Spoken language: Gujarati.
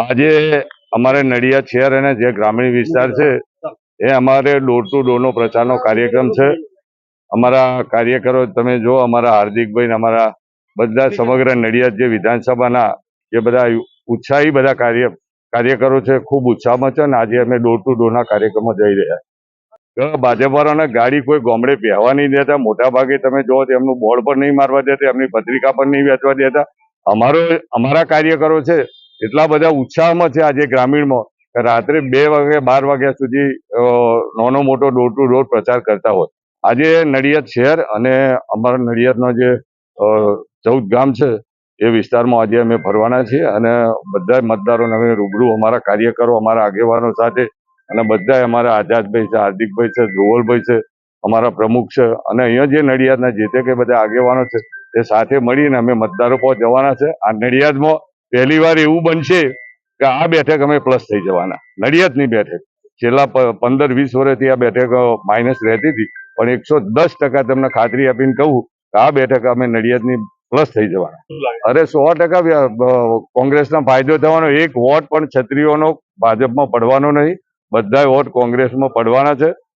આજે અમારે નડિયાદ શહેર અને જે ગ્રામીણ વિસ્તાર છે એ અમારે ડોર ટુ ડોરનો પ્રચારનો કાર્યક્રમ છે. અમારા કાર્યકરો તમે જો અમારા હાર્દિકભાઈ અમારા બધા સમગ્ર નડિયાદ જે વિધાનસભાના જે બધા ઉત્સાહી બધા કાર્યકરો છે, ખૂબ ઉત્સાહમાં છે. અને આજે અમે ડોર ટુ ડોરના કાર્યક્રમમાં જઈ રહ્યા. ભાજપ વાળાને ગાડી કોઈ ગામડે પહેવા નહીં દેતા. મોટા ભાગે તમે જો એમનું બોર્ડ પર નહીં મારવા દેતા, એમની પત્રિકા પર નહીં વેચવા દેતા. અમારા કાર્યકરો છે એટલા બધા ઉત્સાહમાં છે આજે ગ્રામીણમાં કે રાત્રે 2 વાગે 12 વાગ્યા સુધી નાનો મોટો ડોર ટુ ડોર પ્રચાર કરતા હોય. આજે નડિયાદ શહેર અને અમારા નડિયાદનો જે 14 ગામ છે એ વિસ્તારમાં આજે અમે ફરવાના છીએ અને બધા મતદારોને અમે રૂબરૂ અમારા કાર્યકરો અમારા આગેવાનો સાથે અને બધા અમારા આઝાદભાઈ છે, હાર્દિકભાઈ છે, ધ્રુવલભાઈ છે, અમારા પ્રમુખ છે અને અહીંયા જે નડિયાદના જે તે કે બધા આગેવાનો છે એ સાથે મળીને અમે મતદારો પર જવાના છે. આ નડિયાદમાં પહેલી વાર એવું બનશે કે આ બેઠક અમે પ્લસ થઈ જવાના. નડિયાદની બેઠક છેલ્લા 15-20 વર્ષથી આ બેઠક માઇનસ રહેતી હતી, પણ 110% તમને ખાતરી આપીને કહું કે આ બેઠક અમે નડિયાદની પ્લસ થઈ જવાના. અરે 100% કોંગ્રેસનો ફાયદો થવાનો. એક વોટ પણ છત્રીઓનો ભાજપમાં પડવાનો નહીં. બધા વોટ કોંગ્રેસમાં પડવાના છે.